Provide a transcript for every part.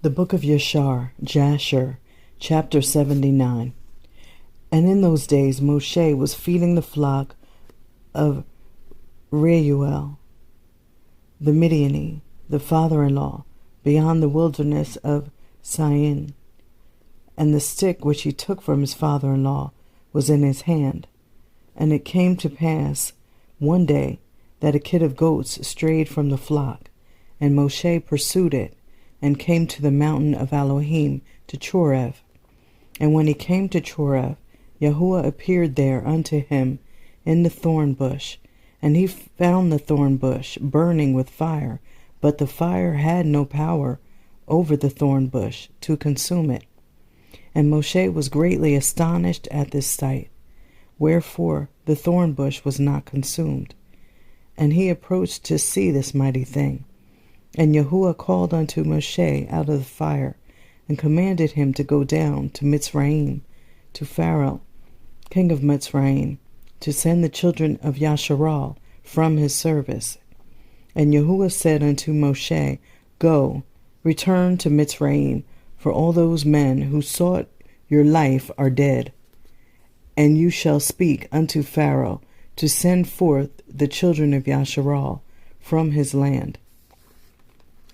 The book of Yashar, Jasher, chapter 79. And in those days Moshe was feeding the flock of Reuel, the Midianite, the father-in-law, beyond the wilderness of Sin. And the stick which he took from his father-in-law was in his hand. And it came to pass one day that a kid of goats strayed from the flock, and Moshe pursued it, and came to the mountain of Elohim, to Choreb. And when he came to Choreb, Yahuwah appeared there unto him in the thorn bush. And he found the thorn bush burning with fire, but the fire had no power over the thorn bush to consume it. And Moshe was greatly astonished at this sight, wherefore the thorn bush was not consumed. And he approached to see this mighty thing. And Yahuwah called unto Moshe out of the fire, and commanded him to go down to Mitzrayim, to Pharaoh, king of Mitzrayim, to send the children of Yashar from his service. And Yahuwah said unto Moshe, Go, return to Mitzrayim, for all those men who sought your life are dead. And you shall speak unto Pharaoh to send forth the children of Yashar from his land.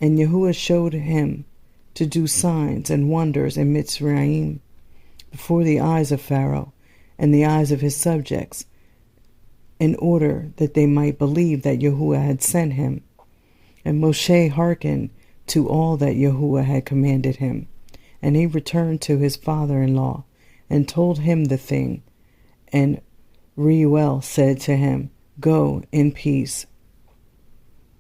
And Yahuwah showed him to do signs and wonders in Mitzrayim before the eyes of Pharaoh and the eyes of his subjects, in order that they might believe that Yahuwah had sent him. And Moshe hearkened to all that Yahuwah had commanded him. And he returned to his father-in-law, and told him the thing. And Reuel said to him, Go in peace.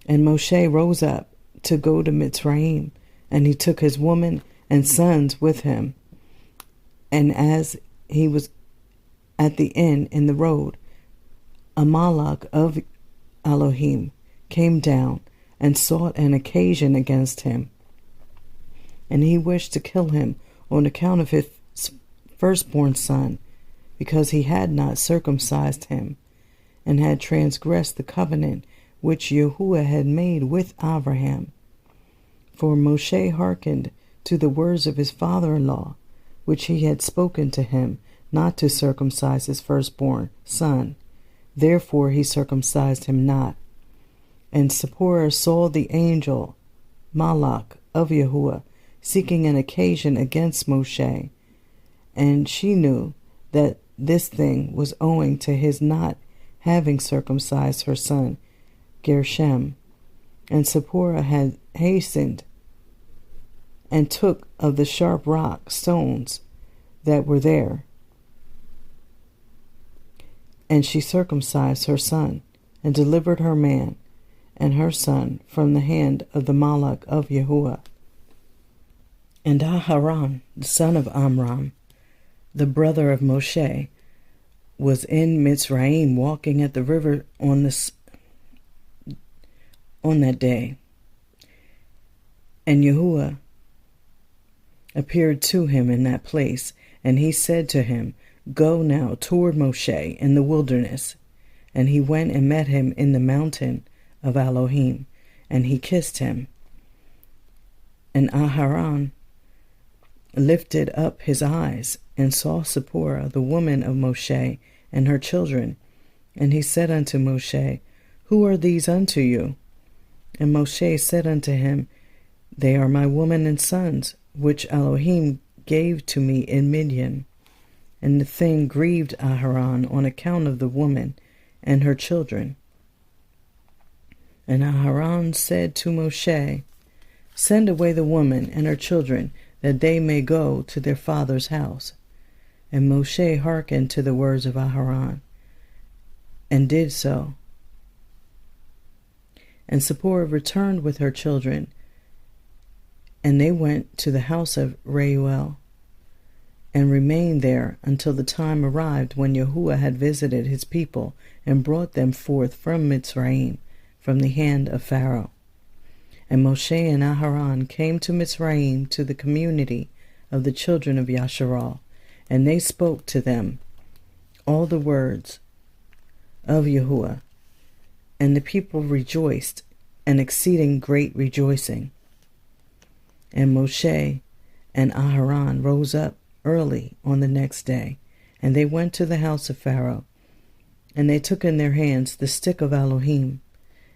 And Moshe rose up to go to Mitzrayim, and he took his woman and sons with him. And as he was at the inn in the road, a malach of Elohim came down and sought an occasion against him. And he wished to kill him on account of his firstborn son, because he had not circumcised him, and had transgressed the covenant which Yahuwah had made with Abraham. For Moshe hearkened to the words of his father-in-law, which he had spoken to him, not to circumcise his firstborn son. Therefore he circumcised him not. And Cepher saw the angel, malach of Yahuwah, seeking an occasion against Moshe, and she knew that this thing was owing to his not having circumcised her son Gershom. And Cepher had hastened and took of the sharp rock stones that were there, and she circumcised her son, and delivered her man and her son from the hand of the malach of Yahuwah. And Aharon, the son of Amram, the brother of Moshe, was in Mitzrayim walking at the river on that day. And Yahuwah appeared to him in that place, and he said to him, Go now toward Moshe in the wilderness. And he went and met him in the mountain of Elohim, and he kissed him. And Aharon lifted up his eyes and saw Cepher, the woman of Moshe, and her children. And he said unto Moshe, Who are these unto you? And Moshe said unto him, They are my woman and sons, which Elohim gave to me in Midian. And the thing grieved Aharon on account of the woman and her children. And Aharon said to Moshe, Send away the woman and her children, that they may go to their father's house. And Moshe hearkened to the words of Aharon, and did so. And Cepher returned with her children, and they went to the house of Reuel, and remained there until the time arrived when Yahuwah had visited his people, and brought them forth from Mitzrayim, from the hand of Pharaoh. And Moshe and Aharon came to Mitzrayim, to the community of the children of Yashar, and they spoke to them all the words of Yahuwah. And the people rejoiced, an exceeding great rejoicing. And Moshe and Aharon rose up early on the next day, and they went to the house of Pharaoh, and they took in their hands the stick of Elohim.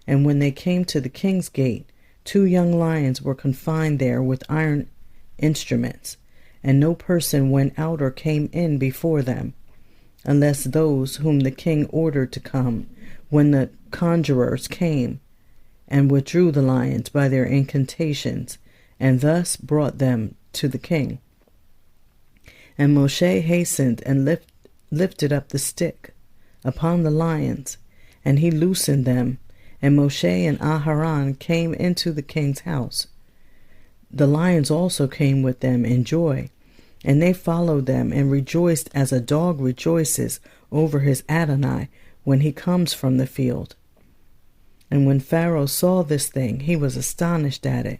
And when they came to the king's gate, 2 young lions were confined there with iron instruments, and no person went out or came in before them, unless those whom the king ordered to come, when the conjurers came, and withdrew the lions by their incantations, and thus brought them to the king. And Moshe hastened and lifted up the stick upon the lions, and he loosened them, and Moshe and Aharon came into the king's house. The lions also came with them in joy, and they followed them and rejoiced as a dog rejoices over his Adonai when he comes from the field. And when Pharaoh saw this thing, he was astonished at it,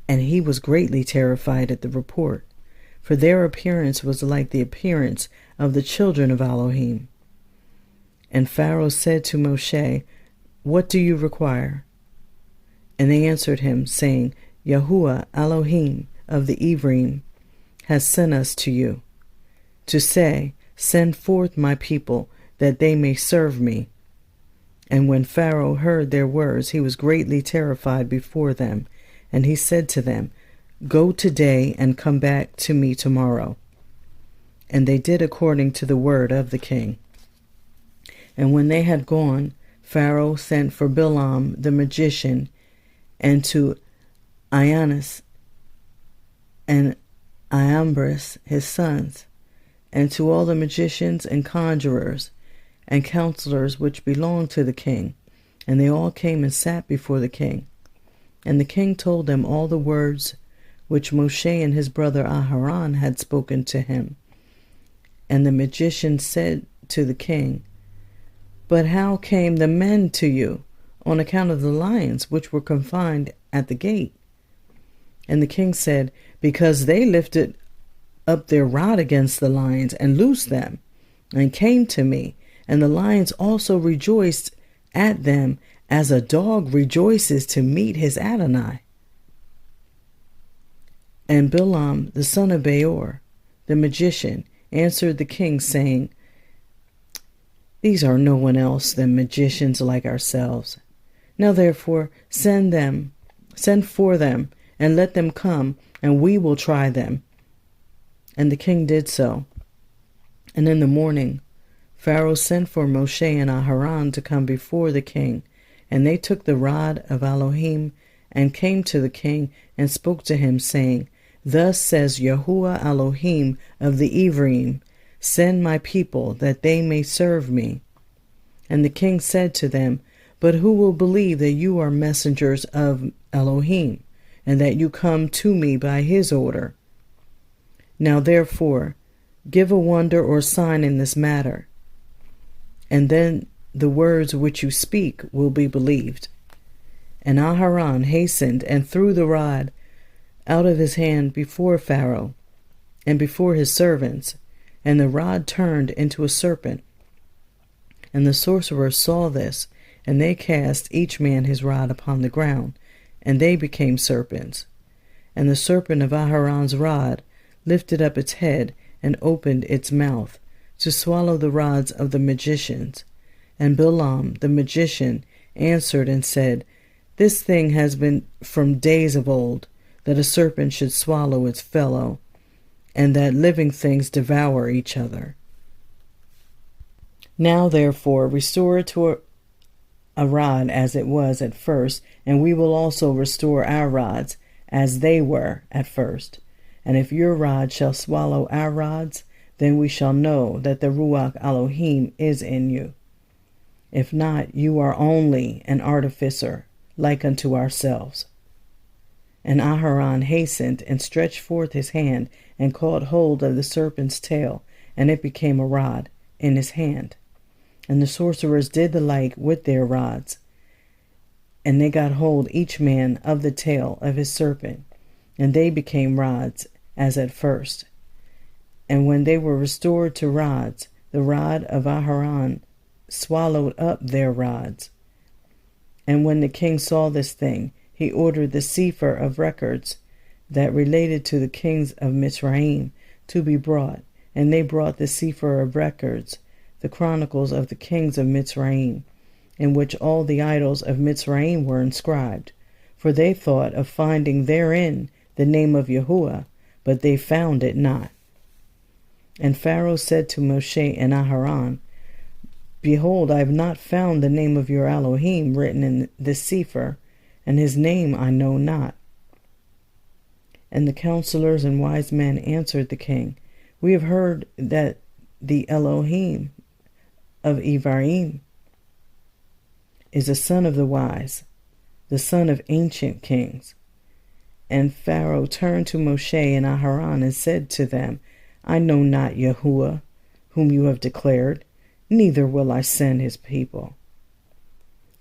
and he was greatly terrified at the report, for their appearance was like the appearance of the children of Elohim. And Pharaoh said to Moshe, "What do you require?" And they answered him, saying, Yahuwah Elohim of the Ephraim has sent us to you, to say, Send forth my people, that they may serve me. And when Pharaoh heard their words, he was greatly terrified before them, and he said to them, Go today and come back to me tomorrow. And they did according to the word of the king. And when they had gone, Pharaoh sent for Bilam the magician, and to Ionis and Iambris his sons, and to all the magicians and conjurers and counselors which belonged to the king. And they all came and sat before the king. And the king told them all the words which Moshe and his brother Aharon had spoken to him. And the magician said to the king, But how came the men to you on account of the lions which were confined at the gate? And the king said, Because they lifted up their rod against the lions and loosed them, and came to me, and the lions also rejoiced at them as a dog rejoices to meet his Adonai. And Bilam the son of Beor, the magician, answered the king, saying, These are no one else than magicians like ourselves. Now therefore send for them, and let them come, and we will try them. And the king did so. And in the morning Pharaoh sent for Moshe and Aharon to come before the king, and they took the rod of Elohim, and came to the king, and spoke to him, saying, Thus says Yahuwah Elohim of the Ephraim, Send my people, that they may serve me. And the king said to them, But who will believe that you are messengers of Elohim, and that you come to me by his order? Now therefore, give a wonder or sign in this matter, and then the words which you speak will be believed. And Aharon hastened and threw the rod out of his hand before Pharaoh and before his servants, and the rod turned into a serpent. And the sorcerers saw this, and they cast each man his rod upon the ground, and they became serpents. And the serpent of Aharon's rod lifted up its head and opened its mouth to swallow the rods of the magicians. And Bilam the magician answered and said, This thing has been from days of old, that a serpent should swallow its fellow, and that living things devour each other. Now therefore restore it to a rod as it was at first, and we will also restore our rods as they were at first. And if your rod shall swallow our rods, then we shall know that the Ruach Elohim is in you. If not, you are only an artificer, like unto ourselves. And Aharon hastened and stretched forth his hand and caught hold of the serpent's tail, and it became a rod in his hand. And the sorcerers did the like with their rods, and they got hold each man of the tail of his serpent, and they became rods as at first. And when they were restored to rods, the rod of Aharon swallowed up their rods. And when the king saw this thing, he ordered the Cepher of records that related to the kings of Mitzrayim to be brought, and they brought the Cepher of records, the chronicles of the kings of Mitzrayim, in which all the idols of Mitzrayim were inscribed. For they thought of finding therein the name of Yahuwah, but they found it not. And Pharaoh said to Moshe and Aharon, Behold, I have not found the name of your Elohim written in the Cepher, and his name I know not. And the counselors and wise men answered the king, We have heard that the Elohim of Ephraim is a son of the wise, the son of ancient kings. And Pharaoh turned to Moshe and Aharon and said to them, I know not Yahuwah, whom you have declared, neither will I send his people.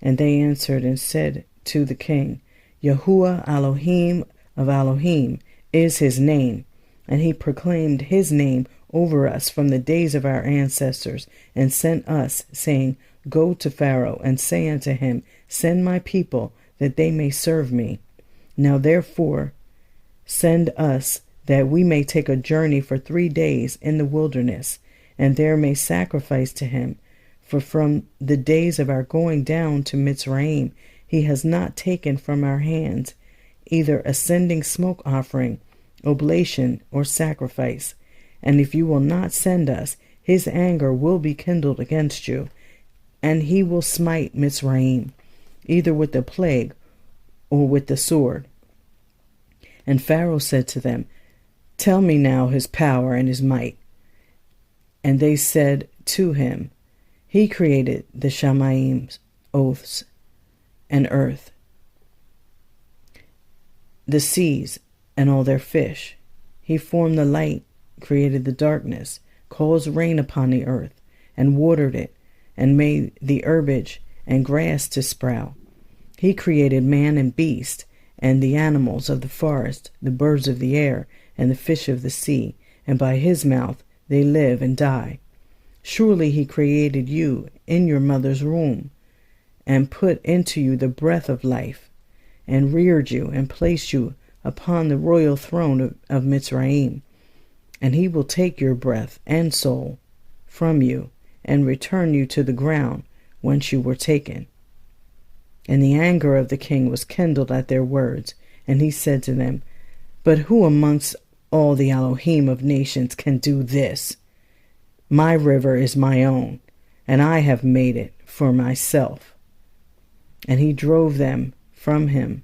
And they answered and said to the king, Yahuwah Elohim of Elohim is his name, and he proclaimed his name over us from the days of our ancestors, and sent us, saying, Go to Pharaoh, and say unto him, Send my people, that they may serve me. Now therefore send us, that we may take a journey for 3 days in the wilderness, and there may sacrifice to him. For from the days of our going down to Mitzrayim, he has not taken from our hands either a sending smoke offering, oblation, or sacrifice. And if you will not send us, his anger will be kindled against you, and he will smite Mitzrayim, either with the plague or with the sword. And Pharaoh said to them, Tell me now his power and his might. And they said to him, He created the Shamayim, oaths, and earth, the seas, and all their fish. He formed the light, created the darkness, caused rain upon the earth, and watered it, and made the herbage and grass to sprout. He created man and beast, and the animals of the forest, the birds of the air, and the fish of the sea, and by his mouth they live and die. Surely he created you in your mother's womb, and put into you the breath of life, and reared you, and placed you upon the royal throne of Mitzrayim. And he will take your breath and soul from you, and return you to the ground whence you were taken. And the anger of the king was kindled at their words, and he said to them, But who amongst all the Elohim of nations can do this? My river is my own, and I have made it for myself. And he drove them from him,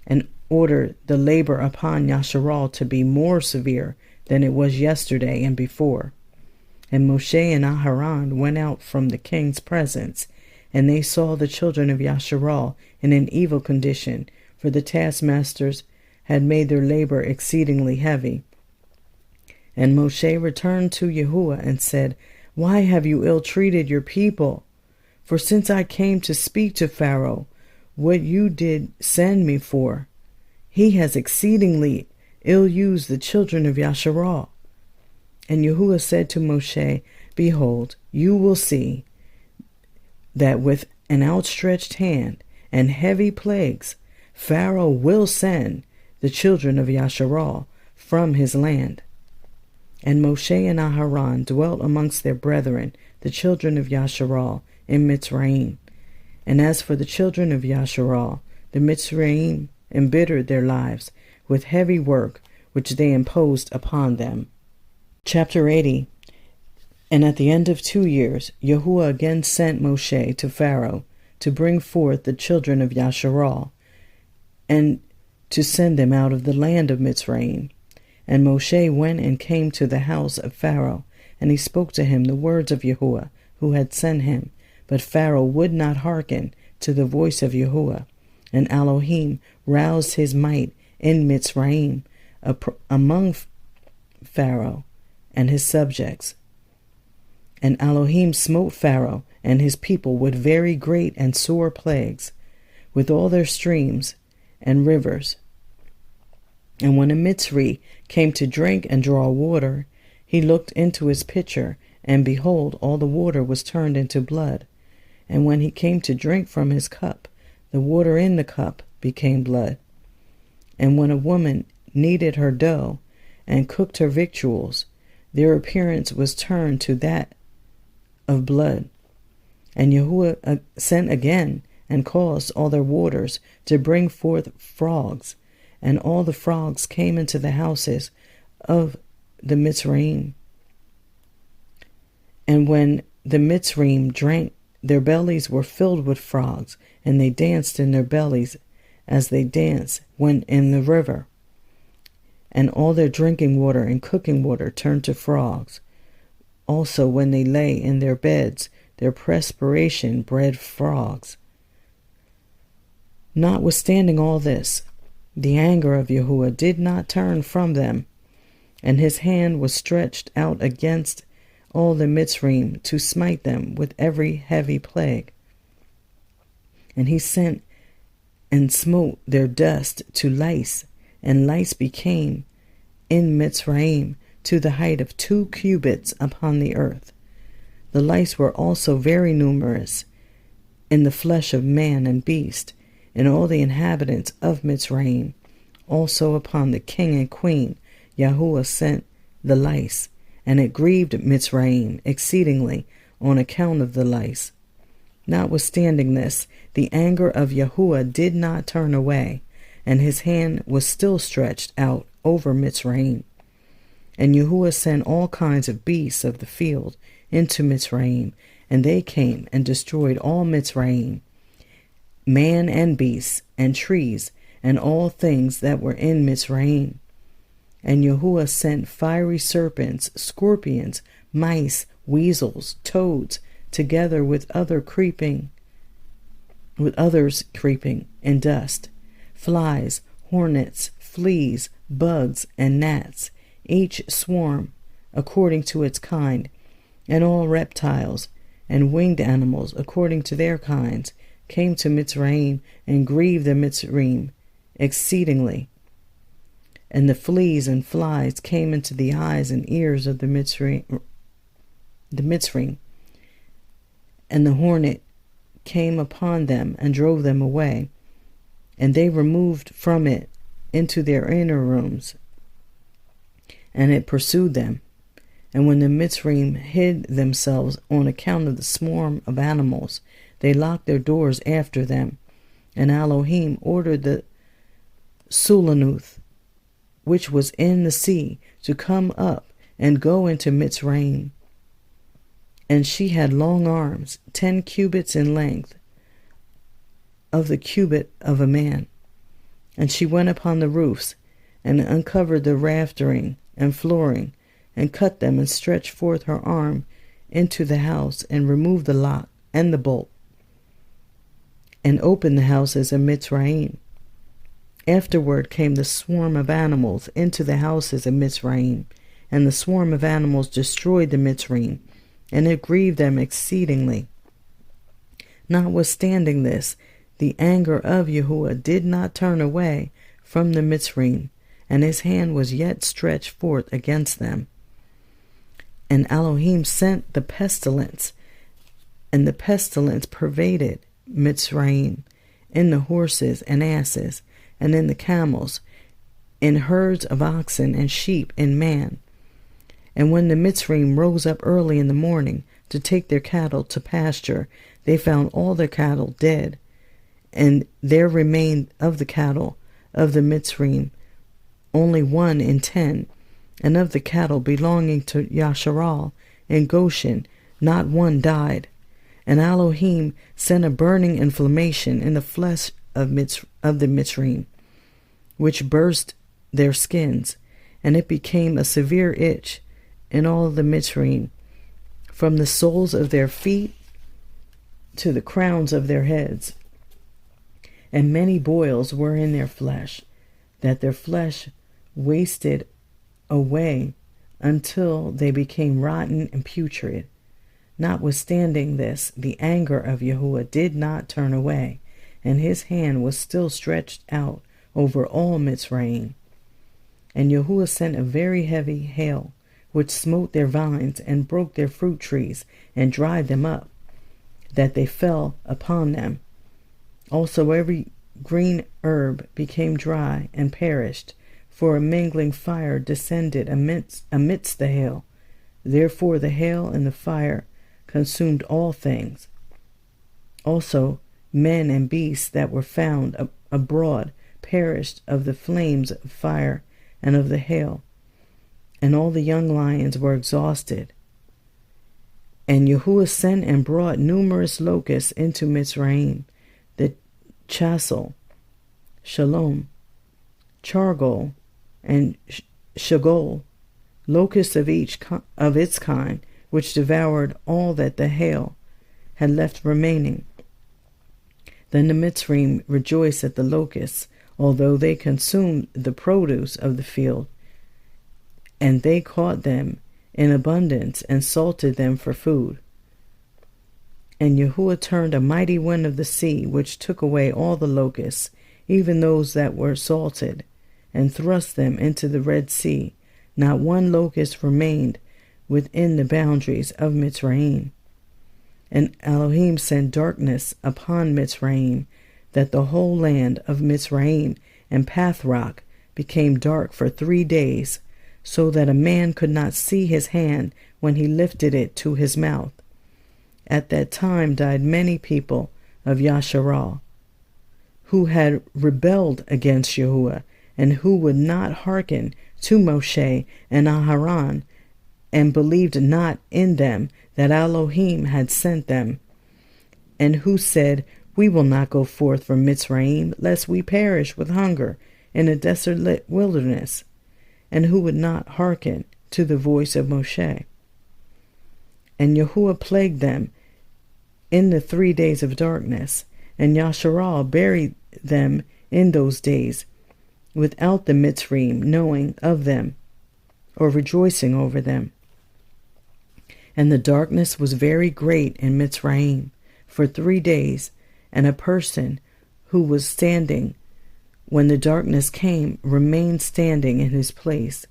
and ordered the labor upon Yashar to be more severe than it was yesterday and before. And Moshe and Aharon went out from the king's presence, and they saw the children of Yashar in an evil condition, for the taskmasters had made their labor exceedingly heavy. And Moshe returned to Yahuwah and said, Why have you ill-treated your people? For since I came to speak to Pharaoh, what you did send me for, he has exceedingly ill-used the children of Yashar. And Yahuwah said to Moshe, Behold, you will see that with an outstretched hand and heavy plagues, Pharaoh will send the children of Yashar from his land. And Moshe and Aharon dwelt amongst their brethren, the children of Yashar, in Mitzrayim. And as for the children of Yashar, the Mitzrayim embittered their lives with heavy work, which they imposed upon them. Chapter 80. And at the end of 2 years, Yahuwah again sent Moshe to Pharaoh to bring forth the children of Yashar, and to send them out of the land of Mitzrayim. And Moshe went and came to the house of Pharaoh, and he spoke to him the words of Yahuwah, who had sent him. But Pharaoh would not hearken to the voice of Yahuwah. And Elohim roused his might in Mitzrayim among Pharaoh and his subjects. And Elohim smote Pharaoh and his people with very great and sore plagues, with all their streams and rivers. And when a Mitzri came to drink and draw water, he looked into his pitcher, and behold, all the water was turned into blood. And when he came to drink from his cup, the water in the cup became blood. And when a woman kneaded her dough and cooked her victuals, their appearance was turned to that of blood. And Yahuwah sent again and caused all their waters to bring forth frogs, and all the frogs came into the houses of the Mitzrayim. And when the Mitzrayim drank, their bellies were filled with frogs, and they danced in their bellies as they dance when in the river. And all their drinking water and cooking water turned to frogs. Also when they lay in their beds, their perspiration bred frogs. Notwithstanding all this, the anger of Yahuwah did not turn from them, and his hand was stretched out against all the Mitzrayim to smite them with every heavy plague. And he sent and smote their dust to lice, and lice became in Mitzrayim to the height of 2 cubits upon the earth. The lice were also very numerous in the flesh of man and beast, and all the inhabitants of Mitzrayim. Also upon the king and queen Yahuwah sent the lice, and it grieved Mitzrayim exceedingly on account of the lice. Notwithstanding this, the anger of Yahuwah did not turn away, and his hand was still stretched out over Mitzrayim. And Yahuwah sent all kinds of beasts of the field into Mitzrayim, and they came and destroyed all Mitzrayim, man and beasts, and trees, and all things that were in Mitzrayim. And Yahuwah sent fiery serpents, scorpions, mice, weasels, toads, together with others creeping in dust, flies, hornets, fleas, bugs, and gnats, each swarm according to its kind, and all reptiles and winged animals according to their kinds came to Mitzrayim and grieved the Mitzrayim exceedingly. And the fleas and flies came into the eyes and ears of the Mitzrayim, and the hornet came upon them and drove them away, and they removed from it into their inner rooms, and it pursued them. And when the Mitzrayim hid themselves on account of the swarm of animals, they locked their doors after them. And Elohim ordered the Sulanuth, which was in the sea, to come up and go into Mitzrayim. And she had long arms, 10 cubits in length, of the cubit of a man. And she went upon the roofs, and uncovered the raftering and flooring, and cut them, and stretched forth her arm into the house, and removed the lock and the bolt, and opened the houses of Mitzrayim. Afterward came the swarm of animals into the houses of Mitzrayim, and the swarm of animals destroyed the Mitzrayim, and it grieved them exceedingly. Notwithstanding this, the anger of Yahuwah did not turn away from the Mitzrayim, and his hand was yet stretched forth against them. And Elohim sent the pestilence, and the pestilence pervaded Mitzrayim in the horses and asses, and in the camels, in herds of oxen and sheep and man. And when the Mitzrayim rose up early in the morning to take their cattle to pasture, they found all their cattle dead, and there remained of the cattle of the Mitzrayim only 1 in 10, and of the cattle belonging to Yashar in Goshen not one died. And Elohim sent a burning inflammation in the flesh of the Mitzrayim, which burst their skins, and it became a severe itch in all the Mitzrayim, from the soles of their feet to the crowns of their heads. And many boils were in their flesh, that their flesh wasted away until they became rotten and putrid. Notwithstanding this, the anger of Yahuwah did not turn away, and his hand was still stretched out over all Mitzrayim. And Yahuwah sent a very heavy hail, which smote their vines and broke their fruit trees and dried them up, that they fell upon them. Also every green herb became dry and perished, for a mingling fire descended amidst the hail. Therefore the hail and the fire consumed all things. Also men and beasts that were found abroad perished of the flames of fire and of the hail, and all the young lions were exhausted. And Yahuwah sent and brought numerous locusts into Mitzrayim, the chassel, shalom, chargol, and shagol, locusts of each of its kind, which devoured all that the hail had left remaining. Then the Mitzrayim rejoiced at the locusts, although they consumed the produce of the field, and they caught them in abundance and salted them for food. And Yahuwah turned a mighty wind of the sea, which took away all the locusts, even those that were salted, and thrust them into the Red Sea. Not one locust remained within the boundaries of Mitzrayim. And Elohim sent darkness upon Mitzrayim, that the whole land of Mitzrayim and Pathrock became dark for 3 days, so that a man could not see his hand when he lifted it to his mouth. At that time died many people of Yashar, who had rebelled against Yahuwah, and who would not hearken to Moshe and Aharon, and believed not in them that Elohim had sent them, and who said, We will not go forth from Mitzrayim, lest we perish with hunger in a desolate wilderness, and who would not hearken to the voice of Moshe. And Yahuwah plagued them in the 3 days of darkness, and Yashar buried them in those days, without the Mitzrayim knowing of them, or rejoicing over them. And the darkness was very great in Mitzrayim for 3 days, and a person who was standing when the darkness came remained standing in his place,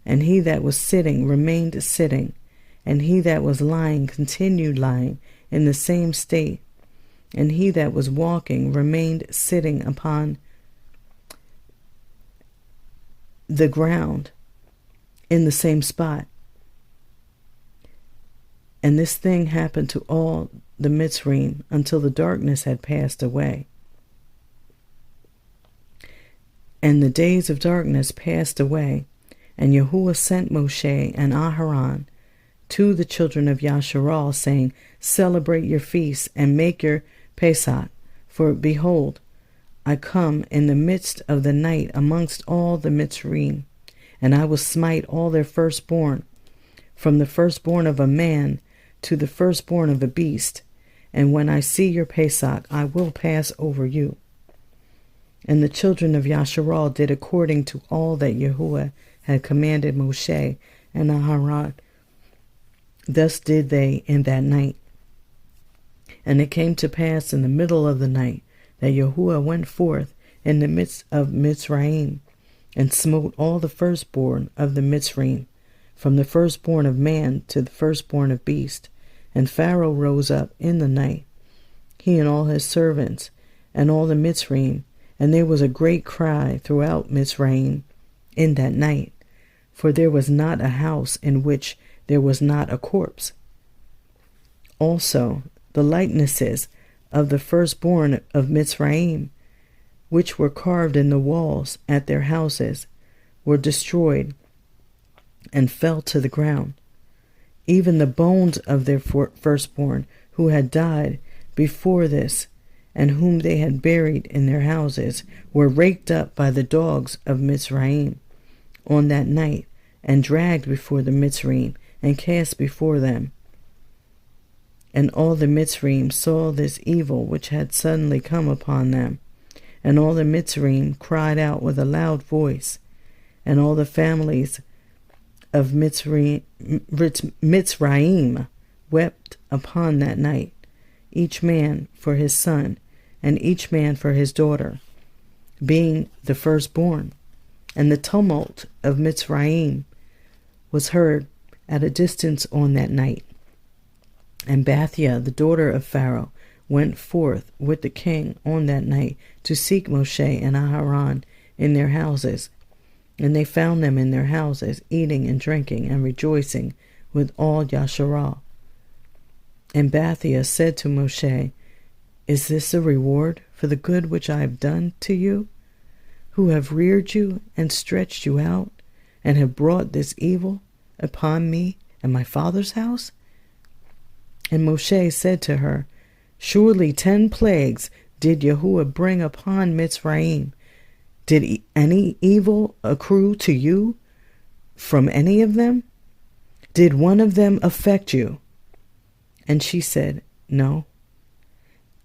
and he that was sitting remained sitting, and he that was lying continued lying in the same state, and he that was walking remained sitting upon the ground in the same spot. And this thing happened to all the Mitzrayim until the darkness had passed away. And the days of darkness passed away, and Yahuwah sent Moshe and Aharon to the children of Yasharal, saying, Celebrate your feasts and make your Pesach, for behold, I come in the midst of the night amongst all the Mitzrayim, and I will smite all their firstborn, from the firstborn of a man to the firstborn of a beast. And when I see your Pesach, I will pass over you. And the children of Yasharal did according to all that Yahuwah had commanded Moshe and Aharon. Thus did they in that night. And it came to pass in the middle of the night that Yahuwah went forth in the midst of Mitzrayim, and smote all the firstborn of the Mitzrayim, from the firstborn of man to the firstborn of beast. And Pharaoh rose up in the night, he and all his servants, and all the Mitzrayim, and there was a great cry throughout Mitzrayim in that night, for there was not a house in which there was not a corpse. Also the likenesses of the firstborn of Mitzrayim, which were carved in the walls at their houses, were destroyed and fell to the ground. Even the bones of their firstborn who had died before this, and whom they had buried in their houses, were raked up by the dogs of Mitzrayim on that night, and dragged before the Mitzrayim, and cast before them. And all the Mitzrayim saw this evil which had suddenly come upon them, and all the Mitzrayim cried out with a loud voice, and all the families of Mitzrayim wept upon that night, each man for his son, and each man for his daughter, being the firstborn. And the tumult of Mitzrayim was heard at a distance on that night. And Bathia, the daughter of Pharaoh, went forth with the king on that night to seek Moshe and Aharon in their houses. And they found them in their houses, eating and drinking and rejoicing with all Yashar. And Bathia said to Moshe, Is this a reward for the good which I have done to you, who have reared you and stretched you out, and have brought this evil upon me and my father's house? And Moshe said to her, Surely 10 plagues did Yahuwah bring upon Mitzrayim. Did any evil accrue to you from any of them? Did one of them affect you? And she said, No.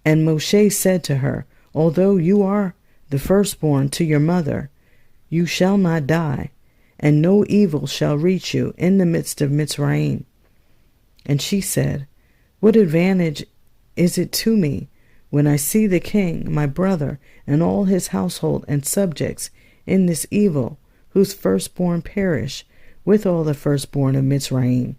And Moshe said to her, Although you are the firstborn to your mother, you shall not die, and no evil shall reach you in the midst of Mitzrayim. And she said, What advantage is it to me when I see the king, my brother, and all his household and subjects in this evil, whose firstborn perish with all the firstborn of Mitzrayim?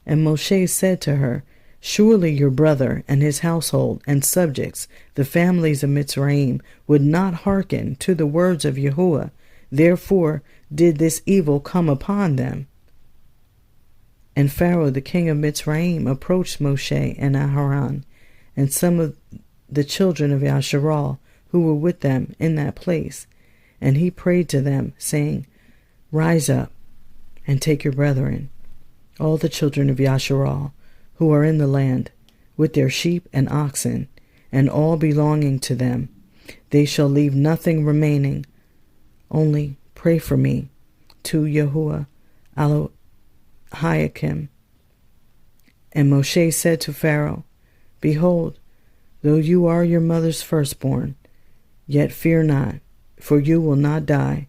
And Moshe said to her, Surely your brother and his household and subjects, the families of Mitzrayim, would not hearken to the words of Yahuwah. Therefore did this evil come upon them. And Pharaoh the king of Mitzrayim approached Moshe and Aharon, and some of the children of Yasharal who were with them in that place. And he prayed to them, saying, Rise up and take your brethren, all the children of Yasharal, who are in the land, with their sheep and oxen, and all belonging to them. They shall leave nothing remaining. Only pray for me to Yahuwah Elohim. And Moshe said to Pharaoh, Behold, though you are your mother's firstborn, yet fear not, for you will not die.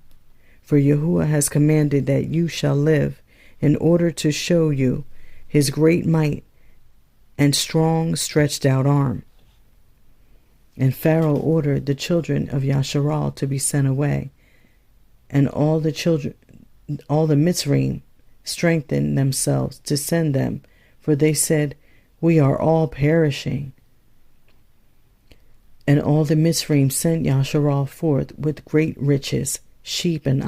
For Yahuwah has commanded that you shall live, in order to show you his great might and strong stretched out arm. And Pharaoh ordered the children of Yasharal to be sent away, and all the Mitzrayim strengthened themselves to send them, for they said, We are all perishing. And all the Mitzrayim sent Yasharal forth with great riches, sheep and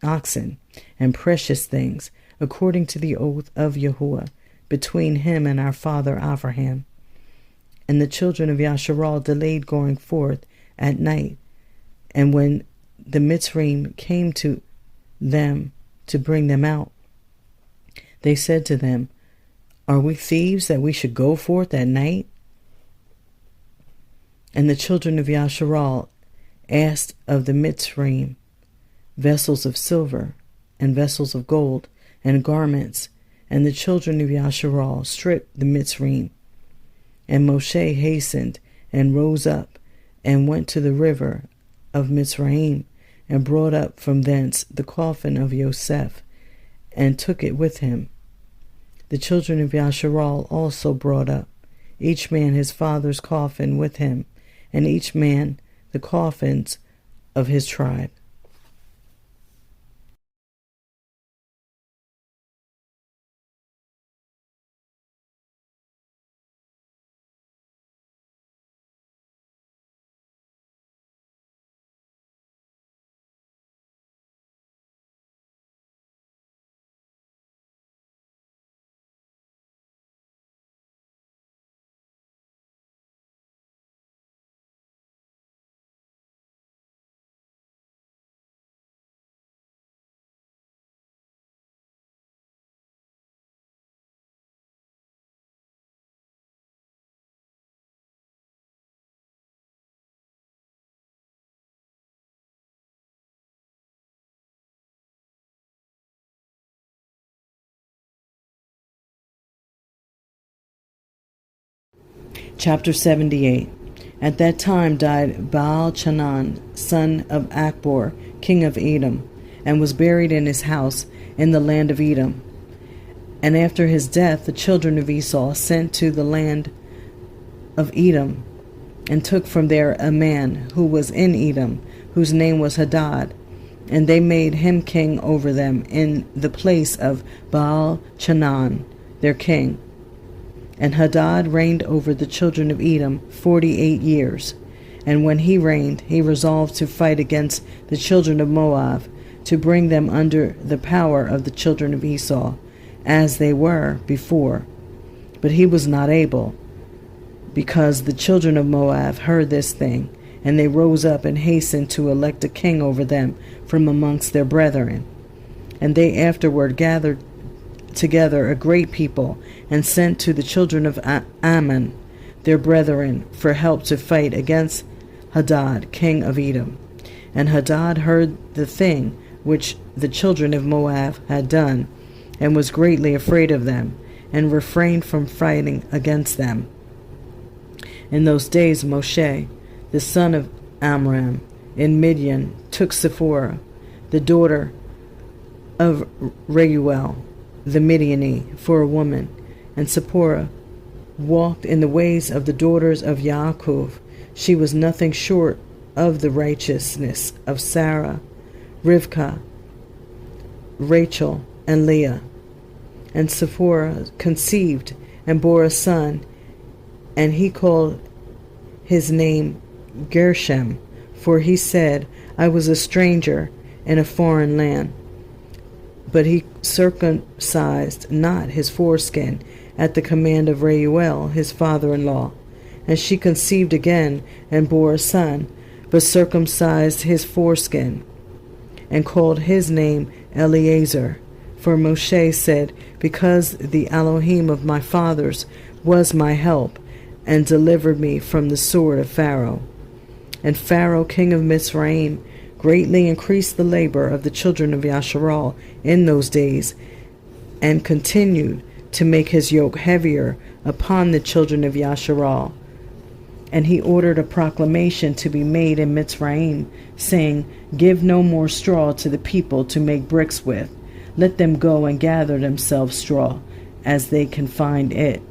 oxen, and precious things, according to the oath of Yahuwah, between him and our father Abraham. And the children of Yasharal delayed going forth at night. And when the Mitzrayim came to them to bring them out, they said to them, Are we thieves that we should go forth at night? And the children of Yasharal asked of the Mitzrayim vessels of silver and vessels of gold and garments, and the children of Yasharal stripped the Mitzrayim. And Moshe hastened and rose up and went to the river of Mitzrayim, and brought up from thence the coffin of Yosef, and took it with him. The children of Yasharal also brought up, each man his father's coffin with him, and each man the coffins of his tribe. Chapter 78. At that time died Baal-Chanan, son of Akbor, king of Edom, and was buried in his house in the land of Edom. And after his death, the children of Esau sent to the land of Edom, and took from there a man who was in Edom, whose name was Hadad, and they made him king over them in the place of Baal-Chanan, their king. And Hadad reigned over the children of Edom 48 years. And when he reigned, he resolved to fight against the children of Moab, to bring them under the power of the children of Esau, as they were before. But he was not able, because the children of Moab heard this thing, and they rose up and hastened to elect a king over them from amongst their brethren. And they afterward gathered together a great people, and sent to the children of Ammon, their brethren, for help to fight against Hadad, king of Edom. And Hadad heard the thing which the children of Moab had done, and was greatly afraid of them, and refrained from fighting against them. In those days Moshe, the son of Amram, in Midian, took Cepher, the daughter of Reuel, the Midianite, for a woman, and Cepher walked in the ways of the daughters of Yaakov. She was nothing short of the righteousness of Sarah, Rivkah, Rachel, and Leah. And Cepher conceived and bore a son, and he called his name Gershom, for he said, I was a stranger in a foreign land. But he circumcised not his foreskin at the command of Reuel, his father-in-law. And she conceived again and bore a son, but circumcised his foreskin, and called his name Eleazar. For Moshe said, because the Elohim of my fathers was my help, and delivered me from the sword of Pharaoh. And Pharaoh, king of Mitzrayim, greatly increased the labor of the children of Yashar in those days, and continued to make his yoke heavier upon the children of Yashar. And he ordered a proclamation to be made in Mitzrayim, saying, give no more straw to the people to make bricks with. Let them go and gather themselves straw, as they can find it.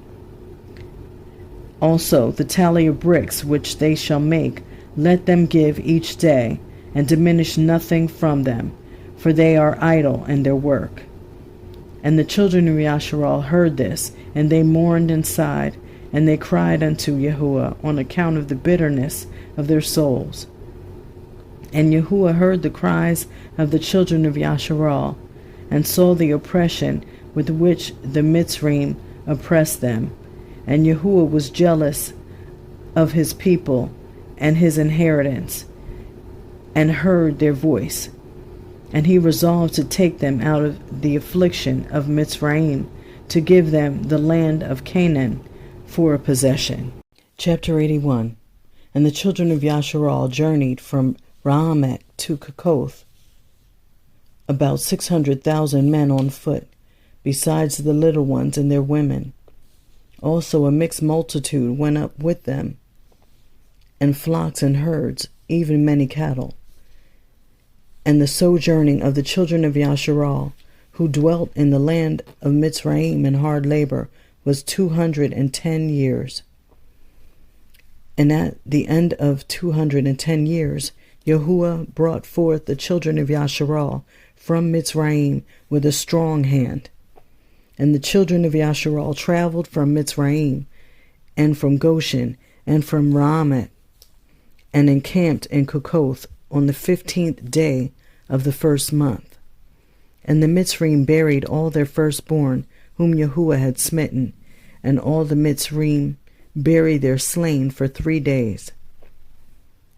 Also the tally of bricks which they shall make, let them give each day, and diminish nothing from them, for they are idle in their work. And the children of Yashar heard this, and they mourned and sighed, and they cried unto Yahuwah on account of the bitterness of their souls. And Yahuwah heard the cries of the children of Yashar, and saw the oppression with which the Mitzrayim oppressed them. And Yahuwah was jealous of his people and his inheritance, and heard their voice. And he resolved to take them out of the affliction of Mitzrayim, to give them the land of Canaan for a possession. Chapter 81. And the children of Yashar journeyed from Rahamek to Succoth, about 600,000 men on foot, besides the little ones and their women. Also a mixed multitude went up with them, and flocks and herds, even many cattle. And the sojourning of the children of Yashar, who dwelt in the land of Mitzrayim in hard labor, was 210 years. And at the end of 210 years, Yahuwah brought forth the children of Yashar from Mitzrayim with a strong hand. And the children of Yashar traveled from Mitzrayim, and from Goshen, and from Rahamek, and encamped in Succoth on the 15th day of the first month. And the Mitzrayim buried all their firstborn, whom Yahuwah had smitten, and all the Mitzrayim buried their slain for 3 days.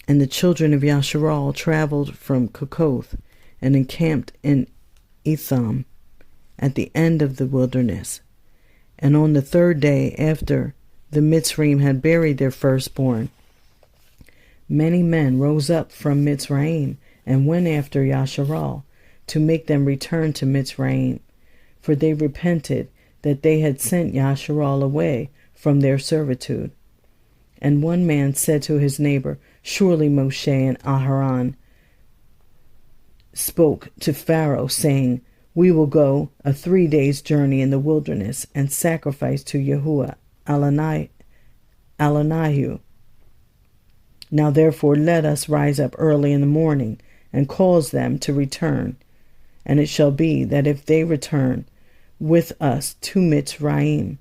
And the children of Yashar traveled from Succoth, and encamped in Etham, at the end of the wilderness. And on the 3rd day after the Mitzrayim had buried their firstborn, many men rose up from Mitzrayim, and went after Yashar, to make them return to Mitzrayim, for they repented that they had sent Yashar away from their servitude. And one man said to his neighbor, surely Moshe and Aharon spoke to Pharaoh, saying, we will go a 3 days' journey in the wilderness, and sacrifice to Yahuwah Alanihu. Now therefore let us rise up early in the morning, and cause them to return. And it shall be that if they return with us to Mitzrayim,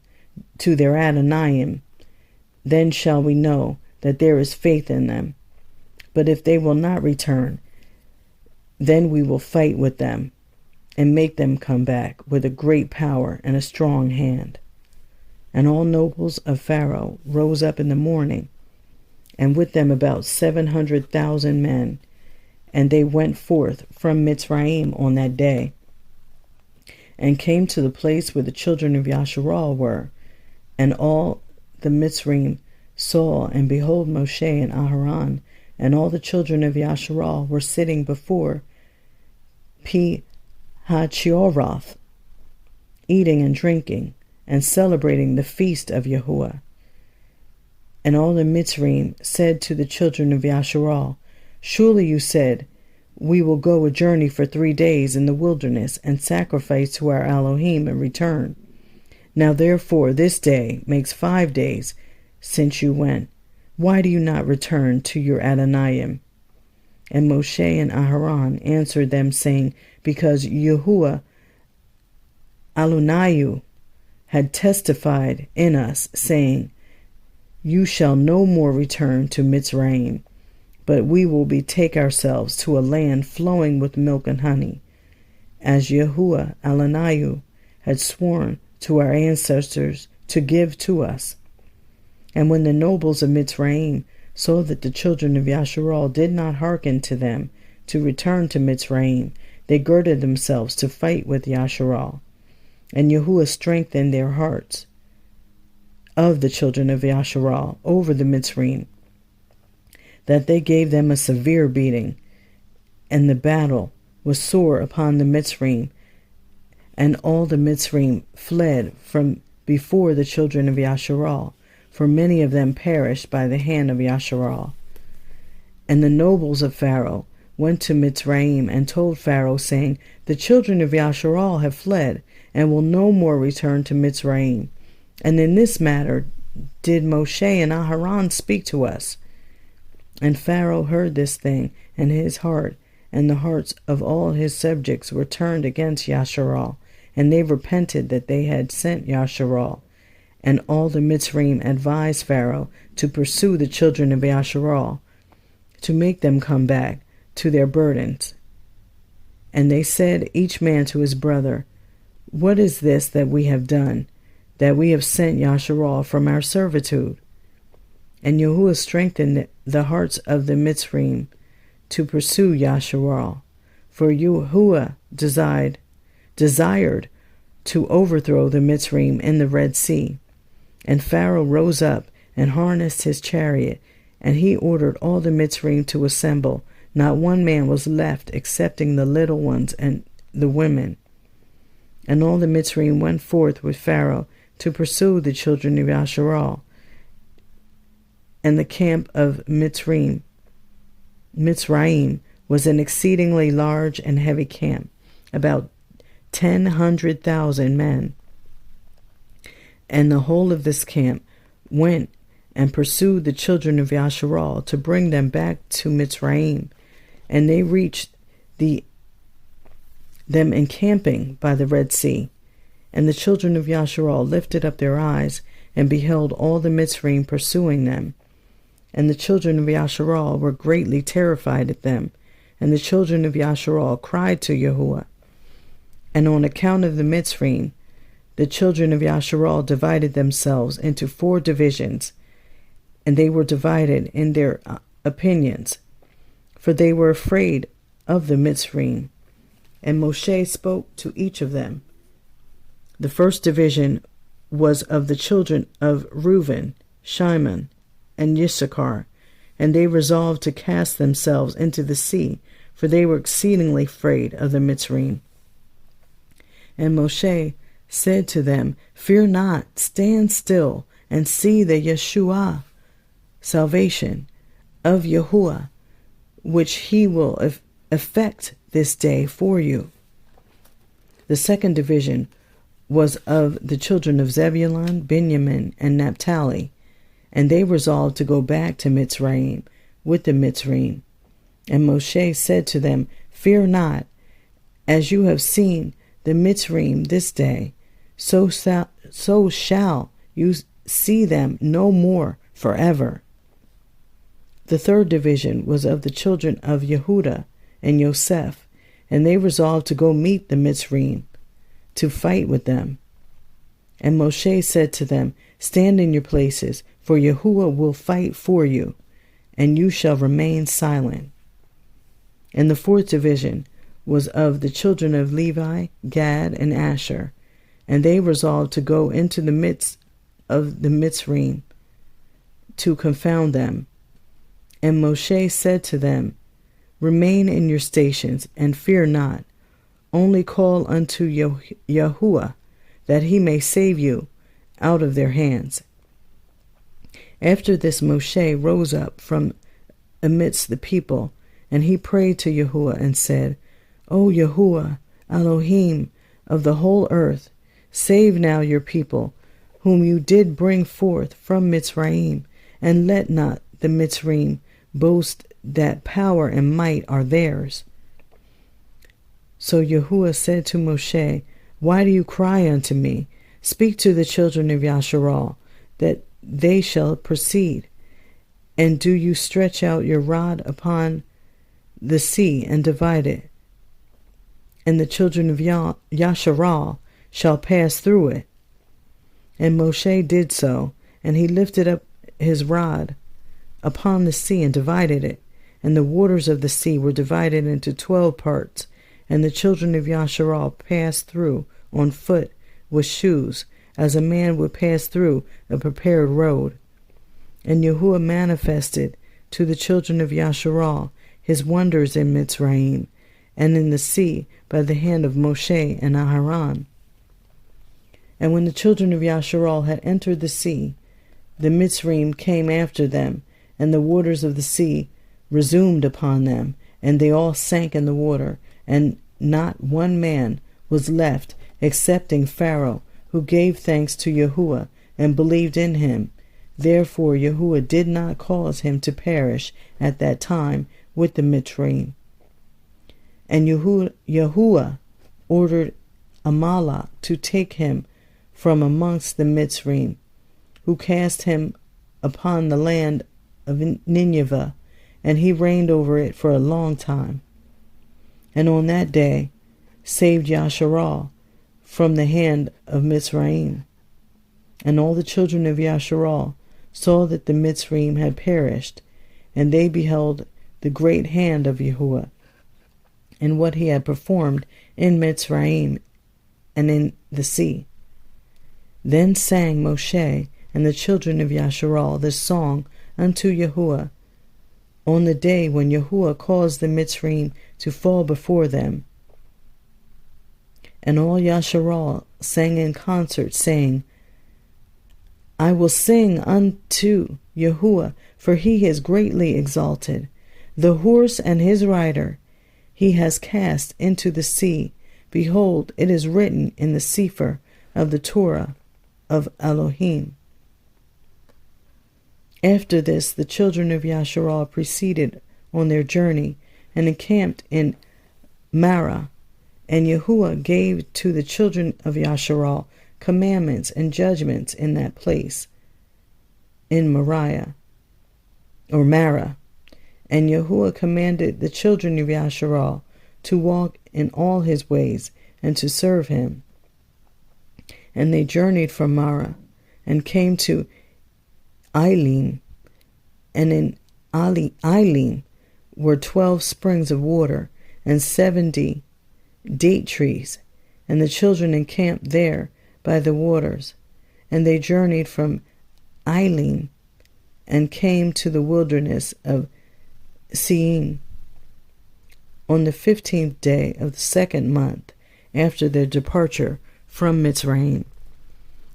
to their Adonai, then shall we know that there is faith in them. But if they will not return, then we will fight with them and make them come back with a great power and a strong hand. And all nobles of Pharaoh rose up in the morning, and with them about 700,000 men, and they went forth from Mitzrayim on that day, and came to the place where the children of Yashar were. And all the Mitzrayim saw, and behold, Moshe and Aharon, and all the children of Yashar were sitting before Pi Hachioroth, eating and drinking, and celebrating the feast of Yahuwah. And all the Mitzrayim said to the children of Yashar, Surely you said, We will go a journey for 3 days in the wilderness, and sacrifice to our Elohim and return. Now therefore this day makes 5 days since you went. Why do you not return to your Adonayim? And Moshe and Aharon answered them, saying, Because Yahuwah Alunayhu had testified in us, saying, You shall no more return to Mitzrayim, but we will betake ourselves to a land flowing with milk and honey, as Yahuwah Alunayhu had sworn to our ancestors to give to us. And when the nobles of Mitzrayim saw that the children of Yashar did not hearken to them to return to Mitzrayim, they girded themselves to fight with Yashar. And Yahuwah strengthened their hearts of the children of Yashar over the Mitzrayim, that they gave them a severe beating. And the battle was sore upon the Mitzrayim, and all the Mitzrayim fled from before the children of Yashar, for many of them perished by the hand of Yashar. And the nobles of Pharaoh went to Mitzrayim and told Pharaoh, saying, The children of Yashar have fled, and will no more return to Mitzrayim. And in this matter did Moshe and Aharon speak to us. And Pharaoh heard this thing, and his heart and the hearts of all his subjects were turned against Yashar, and they repented that they had sent Yashar. And all the Mitzrayim advised Pharaoh to pursue the children of Yashar, to make them come back to their burdens. And they said each man to his brother, What is this that we have done, that we have sent Yashar from our servitude? And Yahuwah strengthened the hearts of the Mitzrayim to pursue Yashar, for Yahuwah desired to overthrow the Mitzrayim in the Red Sea. And Pharaoh rose up and harnessed his chariot, and he ordered all the Mitzrayim to assemble. Not one man was left excepting the little ones and the women. And all the Mitzrayim went forth with Pharaoh to pursue the children of Yashar. And the camp of Mitzrayim was an exceedingly large and heavy camp, about 100,000 men. And the whole of this camp went and pursued the children of Yashar to bring them back to Mitzrayim. And they reached them encamping by the Red Sea. And the children of Yashar lifted up their eyes and beheld all the Mitzrayim pursuing them. And the children of Yashar were greatly terrified at them. And the children of Yashar cried to Yahuwah. And on account of the Mitzrayim, the children of Yashar divided themselves into 4 divisions, and they were divided in their opinions, for they were afraid of the Mitzrayim. And Moshe spoke to each of them. The first division was of the children of Reuben, Shimon, and Issachar, and they resolved to cast themselves into the sea, for they were exceedingly afraid of the Mitzrayim. And Moshe said to them, Fear not, stand still, and see the Yeshua, salvation of Yahuwah, which he will effect this day for you. The second division was of the children of Zebulun, Benjamin, and Naphtali, and they resolved to go back to Mitzrayim with the Mitzrayim. And Moshe said to them, Fear not, as you have seen the Mitzrayim this day, so shall you see them no more forever. The third division was of the children of Yehuda and Yosef, and they resolved to go meet the Mitzrayim, to fight with them. And Moshe said to them, Stand in your places, for Yahuwah will fight for you, and you shall remain silent. And the fourth division was of the children of Levi, Gad, and Asher, and they resolved to go into the midst of the Mitzrayim to confound them. And Moshe said to them, Remain in your stations, and fear not. Only call unto Yahuwah, that he may save you out of their hands. After this Moshe rose up from amidst the people, and he prayed to Yahuwah and said, O Yahuwah, Elohim of the whole earth, save now your people, whom you did bring forth from Mitzrayim, and let not the Mitzrayim boast that power and might are theirs. So Yahuwah said to Moshe, Why do you cry unto me? Speak to the children of Yashar, that they shall proceed. And do you stretch out your rod upon the sea and divide it? And the children of Yashar shall pass through it. And Moshe did so, and he lifted up his rod upon the sea and divided it. And the waters of the sea were divided into 12 parts, and the children of Yashar passed through on foot with shoes, as a man would pass through a prepared road. And Yahuwah manifested to the children of Yashar his wonders in Mitzrayim, and in the sea by the hand of Moshe and Aharon. And when the children of Yashar had entered the sea, the Mitzrayim came after them, and the waters of the sea resumed upon them, and they all sank in the water, and not one man was left, excepting Pharaoh, who gave thanks to Yahuwah and believed in him. Therefore Yahuwah did not cause him to perish at that time with the Mitzrayim. And Yahuwah ordered Amalek to take him from amongst the Mitzrayim, who cast him upon the land of Nineveh, and he reigned over it for a long time. And on that day saved Yashar from the hand of Mitzrayim. And all the children of Yashar saw that the Mitzrayim had perished, and they beheld the great hand of Yahuwah, and what he had performed in Mitzrayim and in the sea. Then sang Moshe and the children of Yashar this song unto Yahuwah, on the day when Yahuwah caused the Mitzrayim to fall before them. And all Yashar sang in concert, saying, I will sing unto Yahuwah, for he is greatly exalted. The horse and his rider he has cast into the sea. Behold, it is written in the Cepher of the Torah of Elohim. After this, the children of Yashar proceeded on their journey and encamped in Marah. And Yahuwah gave to the children of Yashar commandments and judgments in that place, in Marah. And Yahuwah commanded the children of Yashar to walk in all his ways and to serve him. And they journeyed from Marah and came to Eilim, and in Eilim were 12 springs of water and 70 date trees, and the children encamped there by the waters. And they journeyed from Eilim and came to the wilderness of Sin on the 15th day of the 2nd month after their departure from Mitzrayim.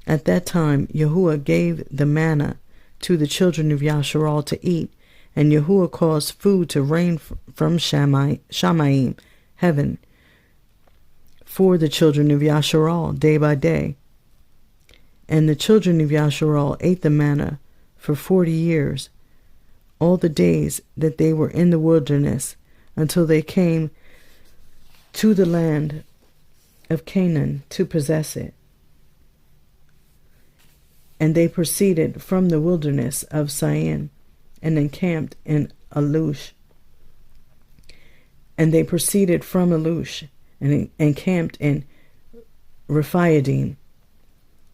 At that time Yahuwah gave the manna to the children of Yashar to eat, and Yahuwah caused food to rain from Shamayim, heaven, for the children of Yashar day by day. And the children of Yashar ate the manna for 40 years, all the days that they were in the wilderness, until they came to the land of Canaan to possess it. And they proceeded from the wilderness of Sin and encamped in Alush. And they proceeded from Alush and encamped in Rephidim.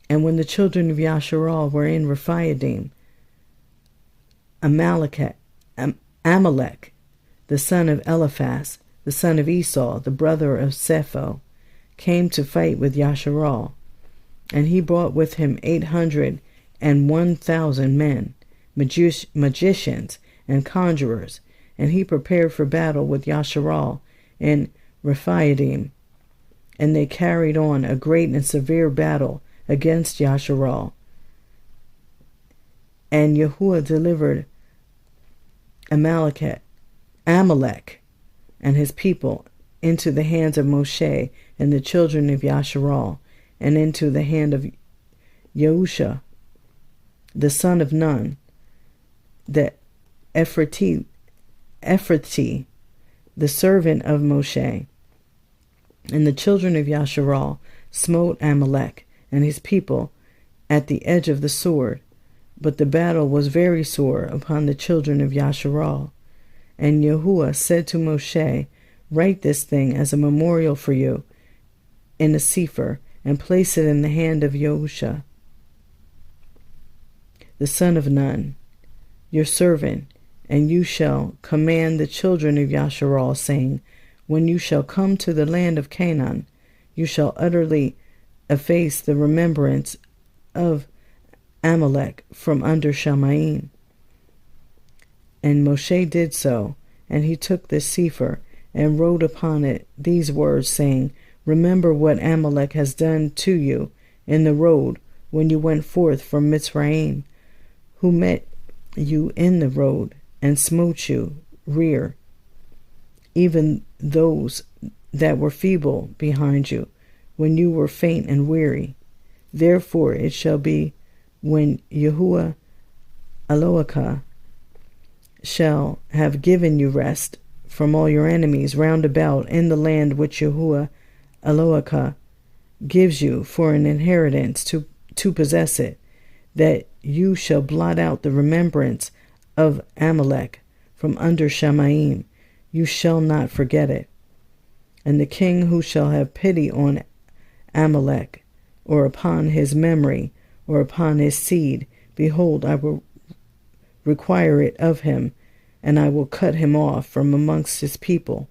And when the children of Yasharal were in Rephidim, Amalek, the son of Eliphaz, the son of Esau, the brother of Cepher, came to fight with Yasharal. And he brought with him 801,000 men, magicians and conjurers, and he prepared for battle with Yasharal in Rephidim. And they carried on a great and severe battle against Yasharal. And Yahuwah delivered Amalek and his people into the hands of Moshe and the children of Yasharal, and into the hand of Yahusha, the son of Nun, the Ephrathi, the servant of Moshe. And the children of Yasharal smote Amalek and his people at the edge of the sword. But the battle was very sore upon the children of Yasharal. And Yahuwah said to Moshe, "Write this thing as a memorial for you in a Cepher, and place it in the hand of Yahusha, the son of Nun, your servant, and you shall command the children of Yasharal, saying, when you shall come to the land of Canaan, you shall utterly efface the remembrance of Amalek from under Shamayim." And Moshe did so, and he took the Cepher and wrote upon it these words, saying, "Remember what Amalek has done to you in the road when you went forth from Mitzrayim, who met you in the road and smote you rear, even those that were feeble behind you, when you were faint and weary. Therefore it shall be, when Yahuwah Eloheka shall have given you rest from all your enemies round about in the land which Yahuwah Eloheka gives you for an inheritance to possess it, that you shall blot out the remembrance of Amalek from under Shamayim. You shall not forget it. And the king who shall have pity on Amalek, or upon his memory, or upon his seed, behold, I will require it of him, and I will cut him off from amongst his people."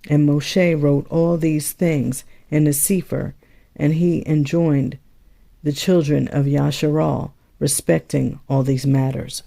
And Moshe wrote all these things in a Cepher, and he enjoined the children of Yasharal respecting all these matters.